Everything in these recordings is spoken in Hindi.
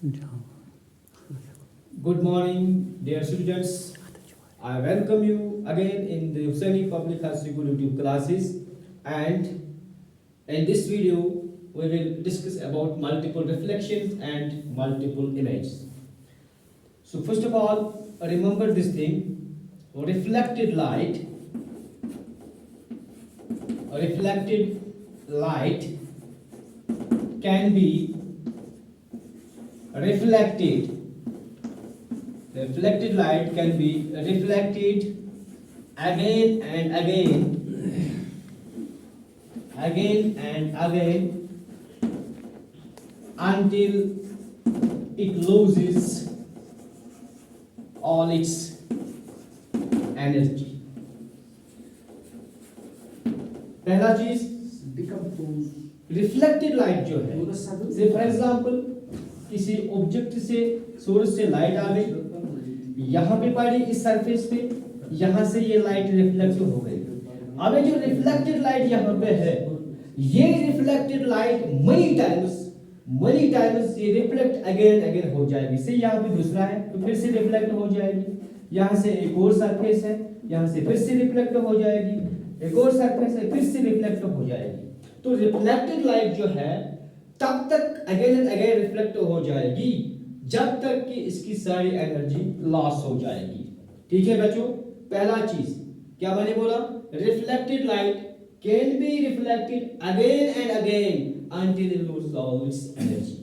Good morning, dear students. I welcome you again in the Hussaini Public High School YouTube classes, and in this video we will discuss about multiple reflections and multiple images. So first of all, remember this thing: reflected light can be reflected. Reflected light can be reflected again and again until it loses all its energy. पहला चीज रिफ्लेक्टेड लाइट जो है, से फॉर एग्जांपल किसी ऑब्जेक्ट से सोर्स से लाइट आ गई, यहाँ पे पड़ी इस सरफेस पे, यहाँ से ये लाइट रिफ्लेक्ट हो गई। अब ये जो रिफ्लेक्टेड लाइट यहाँ पे है, ये रिफ्लेक्टेड लाइट मनी टाइम्स ये रिफ्लेक्ट अगेन हो जाएगी। से यहाँ पे दूसरा है तो फिर से रिफ्लेक्ट हो जाएगी, यहाँ से एक और सरफेस है, यहाँ से फिर से रिफ्लेक्ट हो जाएगी, एक और सरफेस है, फिर से रिफ्लेक्ट हो जाएगी। तो रिफ्लेक्टेड लाइट जो है तब तक अगेन एंड अगेन रिफ्लेक्ट हो जाएगी जब तक कि इसकी सारी एनर्जी लॉस हो जाएगी। ठीक है बच्चों, पहला चीज क्या मैंने बोला, reflected light can be reflected again and again until it loses all it's energy.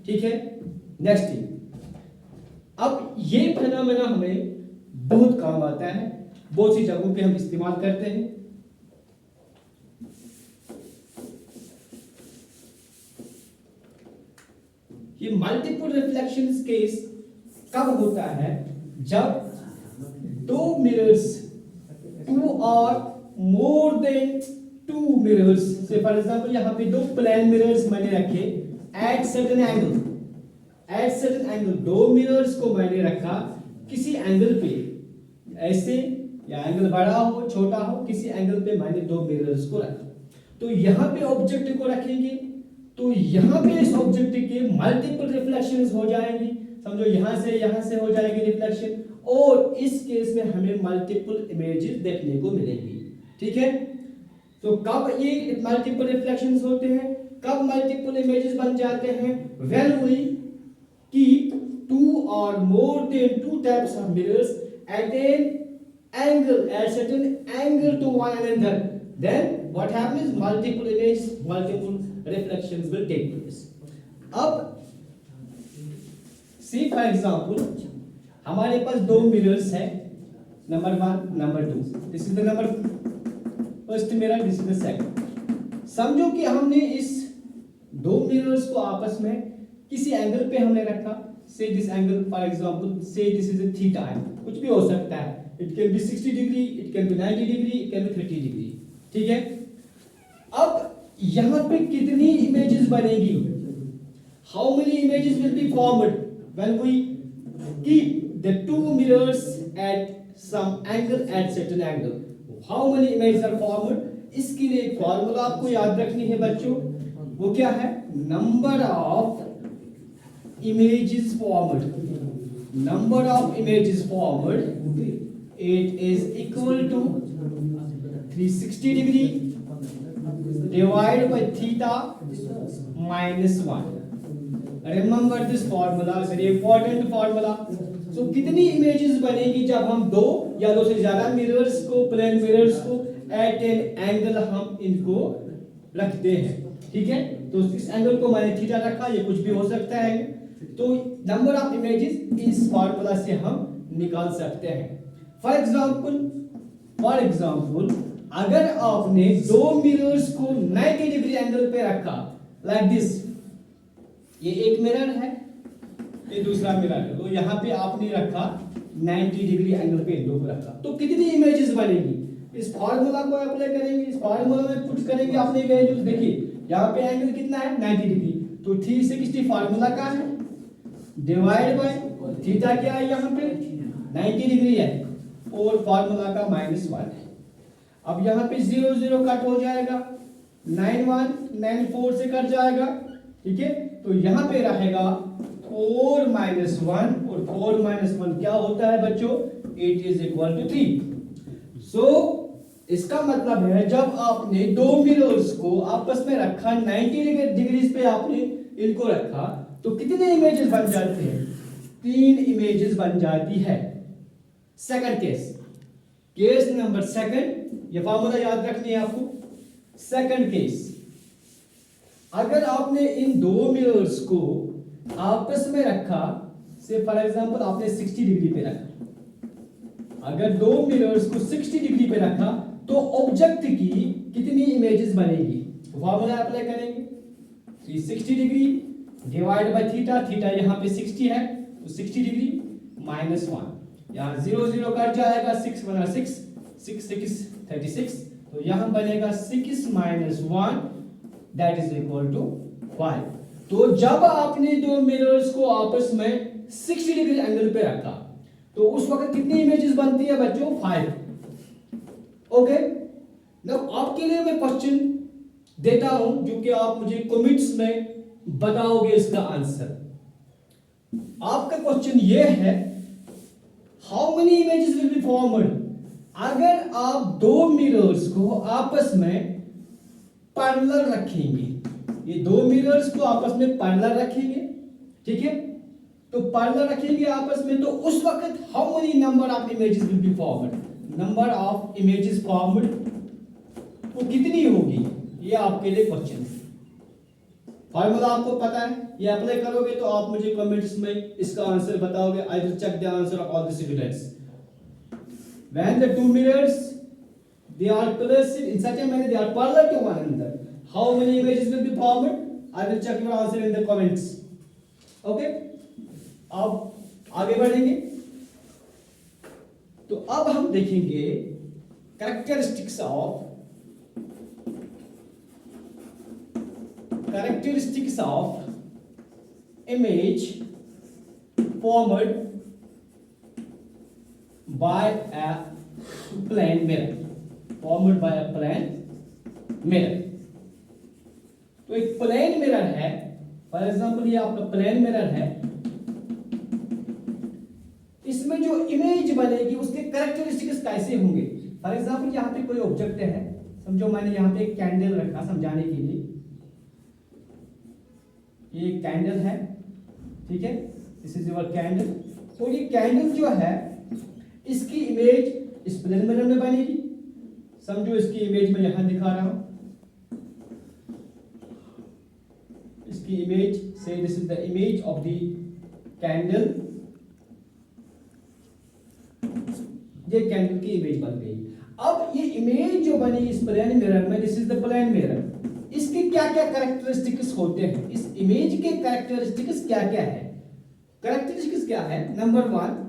ठीक है, नेक्स्ट थिंग, अब ये फिनोमेना हमें बहुत काम आता है, बहुत सी जगहों पे हम इस्तेमाल करते हैं। ये मल्टीपल रिफ्लेक्शंस केस कब होता है, जब दो मिरर्स, टू और मोर देन टू मिरर्स, से फॉर एग्जांपल यहाँ पे दो प्लेन मिरर्स मैंने रखे एट सर्टेन एंगल, दो मिरर्स को मैंने रखा किसी एंगल पे, ऐसे या एंगल बड़ा हो छोटा हो, किसी एंगल पे मैंने दो मिरर्स को रखा। तो यहाँ पे ऑब्जेक्ट को रखेंगे तो यहाँ पे इस ऑब्जेक्ट के मल्टीपल रिफ्लेक्शंस हो जाएंगी। समझो यहाँ से हो जाएगी रिफ्लेक्शन, और इस केस में हमें मल्टीपल इमेजेस देखने को मिलेंगी। ठीक है, तो कब ये मल्टीपल रिफ्लेक्शंस होते हैं, कब मल्टीपल इमेजेस बन जाते हैं, व्हेन वी कीप टू और more than two types of mirrors at certain angle to one another, then what happens, multiple images, multiple reflections will take place. अब see for example हमारे पास दो मिरर्स है, number 1 number 2, this is the number first mirror, this is the second. समझो कि हमने इस दो मिरर्स को आपस में किसी एंगल पे हमने रखा, say this angle for example say this is a theta है, कुछ भी हो सकता है, it can be 60 degree, it can be 90 degree, it can be 30 degree. ठीक है, अब यहाँ पे कितनी इमेजेस बनेगी, how many images will be formed when we keep the two mirrors at some angle at certain angle, how many images are formed. इसके लिए एक फार्मूला आपको याद रखनी है बच्चों, वो क्या है, number of images formed, it is equal to 360 degree divided by theta minus 1. Remember this formula, very important formula. So कितनी images बनेगी जब हम दो या दो से ज्यादा मिरर्स को, प्लेन मिरर्स को एट एन एंगल हम इनको रखते हैं। ठीक है, तो इस एंगल को मैंने थीटा रखा, ये कुछ भी हो सकता है, तो नंबर ऑफ इमेजेस इस फार्मूला से हम निकाल सकते हैं। फॉर एग्जांपल अगर आपने दो मिरर्स को 90 डिग्री एंगल पे रखा, लाइक दिस, ये एक मिरर है, ये दूसरा मिरर है, तो यहाँ पे आपने रखा 90 डिग्री एंगल पे दो को रखा, तो कितनी इमेजेस बनेगी। इस फार्मूला को अप्लाई करेंगे, इस फार्मूला में पुट करेंगे अपने वैल्यूज। देखिए यहाँ पे एंगल कितना है, 90 डिग्री, तो 360 फार्मूला का है, डिवाइड बाय थीटा क्या है, यहाँ पे 90 डिग्री है, और फार्मूला का -1 है। अब यहाँ पे 0 0 कट हो जाएगा, 9 1 9 4 से कट जाएगा। ठीक है, तो यहाँ पे रहेगा 4 माइनस 1, और 4 माइनस 1 क्या होता है बच्चों? It is equal to 3। सो इसका मतलब है जब आपने दो मिरर्स को आपस में रखा, 90 डिग्रीज पे आपने इनको रखा, तो कितने इमेजेस बन जाते हैं? 3 इमेजेस बन जाती है। Second case, case number second, ये फार्मूला याद रखनी है आपको। सेकंड केस, अगर आपने इन दो मिरर्स को आपस में रखा, से फॉर एग्जांपल आपने 60 डिग्री पे रखा, अगर दो मिरर्स को 60 डिग्री पे रखा तो ऑब्जेक्ट की कितनी इमेजेस बनेगी? फार्मूला अप्लाई करेंगे, 360 degree divide by theta, theta यहाँ पे 60 है तो 60 डिग्री माइनस 1, यहाँ 0 0 कट जाएगा, 6 बना 6, 6 6 36, तो यहाँ बनेगा 6 minus 1 that is equal to 5। तो जब आपने दो मिरर्स को आपस में 60 डिग्री एंगल पे रखा तो उस वक्त कितनी इमेजेस बनती है बच्चों? 5। ओके, नाउ आपके लिए मैं क्वेश्चन देता हूं जो कि आप मुझे कमेंट्स में बताओगे इसका आंसर। आपका क्वेश्चन ये है, how many images will be formed अगर आप दो मिरर्स को आपस में पैरेलल रखेंगे? ये दो मिरर्स को आपस में पैरेलल रखेंगे, ठीक है, तो पैरेलल रखेंगे आपस में, तो उस वक्त how many number of images will be formed? Number of images formed वो कितनी होगी? ये आपके लिए क्वेश्चन है। फार्मूला आपको पता है, ये अप्लाई करोगे तो आप मुझे कमेंट्स में इसका आंसर बताओगे। I will check the answer of all the students. When the two mirrors they are placed in such a manner they are parallel to one another, how many images will be formed? I will check your answer in the comments. Okay, अब आगे बढ़ेंगे तो अब हम देखेंगे characteristics of image formed by a plane mirror, formed by a plane mirror। तो एक प्लेन मिरर है, फॉर एग्जांपल ये आपका प्लेन मिरर है, इसमें जो इमेज बनेगी उसके कैरेक्टरिस्टिक्स कैसे होंगे? फॉर एग्जांपल यहाँ पे कोई ऑब्जेक्ट है, समझो मैंने यहाँ पे एक कैंडल रखा समझाने के लिए, ये एक कैंडल है, ठीक है, दिस इज योर कैंडल। तो ये कैंडल जो है इसकी इमेज इस प्लेन मिरर में बनेगी, समझो इसकी इमेज मैं यहां दिखा रहा हूं, इसकी इमेज से this is the image of the candle, ये कैंडल की इमेज बन गई। अब ये इमेज जो बनी इस प्लेन मिरर में, this is the plane mirror, इसके क्या क्या कैरेक्टरिस्टिक्स होते हैं? इस इमेज के कैरेक्टरिस्टिक्स क्या क्या है? कैरेक्टरिस्टिक्स क्या है? Number 1,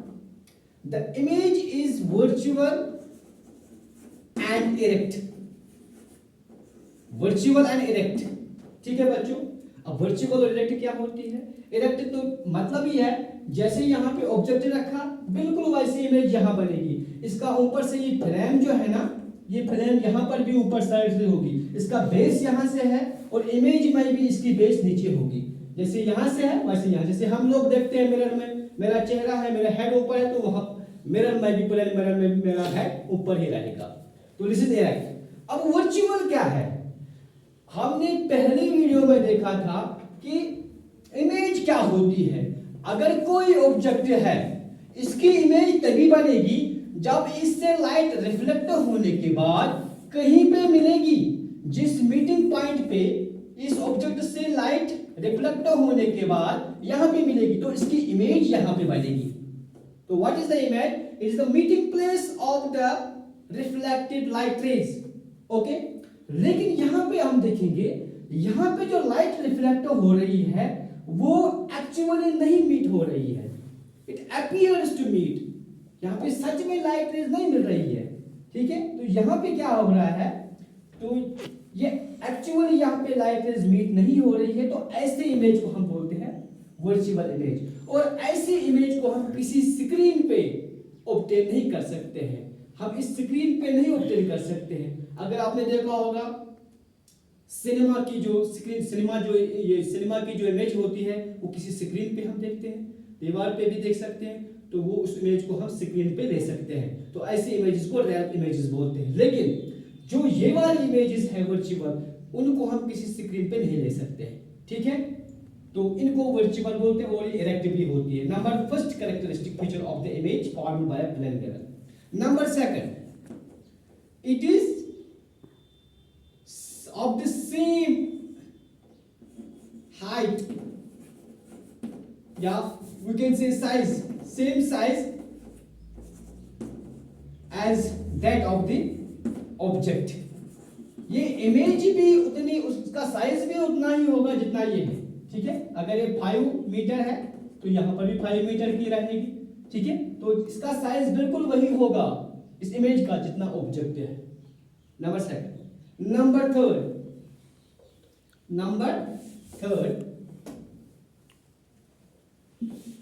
the image is virtual and erect, virtual and erect, ठीक है बच्चों। अब वर्चुअल और इरेक्ट क्या होती है? इरेक्ट तो मतलब ही है जैसे यहाँ पे ऑब्जेक्ट रखा बिल्कुल वैसी इमेज यहाँ बनेगी। इसका ऊपर से ये फ्रेम जो है ना, ये फ्रेम यहाँ पर भी ऊपर साइड से होगी, इसका बेस यहाँ से है और इमेज में भी इसकी बेस नीचे होगी, जैसे यहाँ से है वैसे यहाँ, जैसे हम लोग देखते हैं मिरर में, मेरा चेहरा है, मेरा हेड ऊपर है, तो वहां मिरर में भी प्लेन मिरर में मेरा हेड ऊपर ही रहेगा, तो दिस इज इरेक्ट। अब वर्चुअल क्या है? हमने पहली वीडियो में देखा था कि इमेज क्या होती है। अगर कोई ऑब्जेक्ट है, इसकी इमेज तभी बनेगी जब इससे लाइट रिफ्लेक्ट होने के बाद कहीं पे मिलेगी, जिस मीटिंग पॉइंट पे इस ऑब्जेक्ट से लाइट रिफ्लेक्ट होने के बाद यहां पे मिलेगी, तो इसकी इमेज यहां पे बनेगी। तो what is the image? It is the meeting place of the reflected light rays. Okay, लेकिन यहां पे हम देखेंगे, यहां पे जो लाइट रिफ्लेक्ट हो रही है वो एक्चुअली नहीं मीट हो रही है, इट अपीयर्स टू मीट, यहां पे सच में लाइट रेज नहीं मिल रही है, ठीक है। तो यहां पे क्या हो रहा है, तो ये एक्चुअली यहां पे लाइट रेज मीट नहीं हो रही है, तो ऐसे इमेज को हम बोलते हैं वर्चुअल इमेज। और ऐसी इमेज को हम किसी स्क्रीन पे ऑब्टेन नहीं कर सकते हैं, हम इस स्क्रीन पे नहीं ऑब्टेन कर सकते हैं। अगर आपने देखा होगा सिनेमा की जो स्क्रीन, सिनेमा की जो इमेज होती है वो किसी स्क्रीन पे हम देखते हैं, दीवार पे भी देख सकते हैं, तो वो उस इमेज को हम स्क्रीन पे ले सकते हैं। तो ऐसी इमेजेस को रियल इमेजेस बोलते हैं। लेकिन जो ये वाली इमेजेस है वर्चुअल, उनको हम किसी स्क्रीन पे नहीं ले सकते हैं, ठीक है। तो इनको वर्चुअल बोलते हैं और इरेक्ट भी होती है। Number first characteristic feature of the image formed by plane mirror. Number second, it is of the same height, yeah, we can say size, same size as that of the object। ये इमेज भी उतनी, उसका साइज भी उतना ही होगा जितना ये है, ठीक है। अगर ये 5 मीटर है तो यहाँ पर भी 5 मीटर की रहेगी, ठीक है। तो इसका साइज बिल्कुल वही होगा इस इमेज का जितना ऑब्जेक्ट है। Number second. नंबर थर्ड,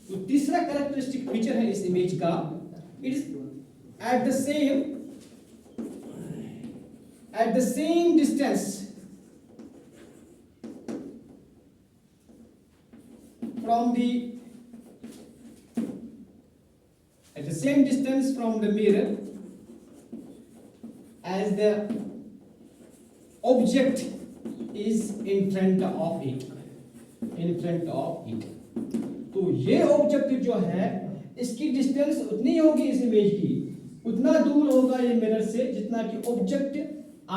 तो तीसरा कैरेक्टरिस्टिक फीचर है इस इमेज का, it is at the same distance from the mirror as the object is in front of it। तो ये ऑब्जेक्ट जो है इसकी डिस्टेंस उतनी होगी इस इमेज की, उतना दूर होगा ये मिरर से जितना कि ऑब्जेक्ट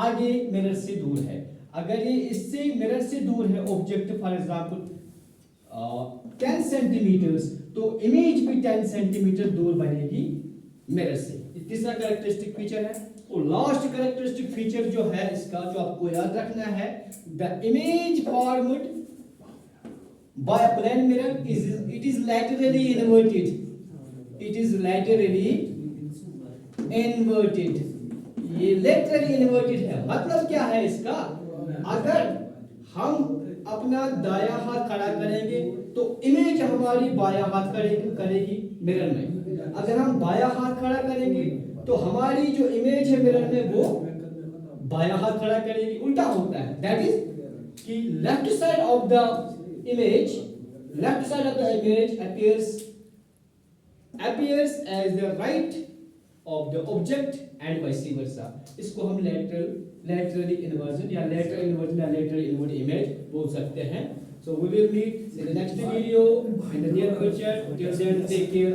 आगे मिरर से दूर है। अगर ये इससे मिरर से दूर है ऑब्जेक्ट, फॉर एग्जांपल 10 सेंटीमीटर्स, तो इमेज भी 10 सेंटीमीटर दूर बनेगी मिरर से। तीसरा कैरेक्टरिस्टिक फीचर है। और लास्ट कैरेक्टरिस्टिक फीचर जो है इसका, जो आपको याद रखना है, the image formed by a plane mirror it is laterally inverted. ये लैटरली इन्वर्टेड है। मतलब क्या है इसका, अगर हम अपना दाया हाथ खड़ा करेंगे तो इमेज हमारी बाया हाथ करेगी मिरर में। अगर हम बाया हाथ खड़ा करेंगे तो हमारी जो इमेज है मिरर में वो बाया हाथ खड़ा करेगी। उल्टा होता है, दैट इज कि left side of the image appears as the right of the object and vice versa। इसको हम laterally inversion या lateral inversion या lateral invert image बोल सकते हैं। So we will meet in the next video in the near future। Till then, take care।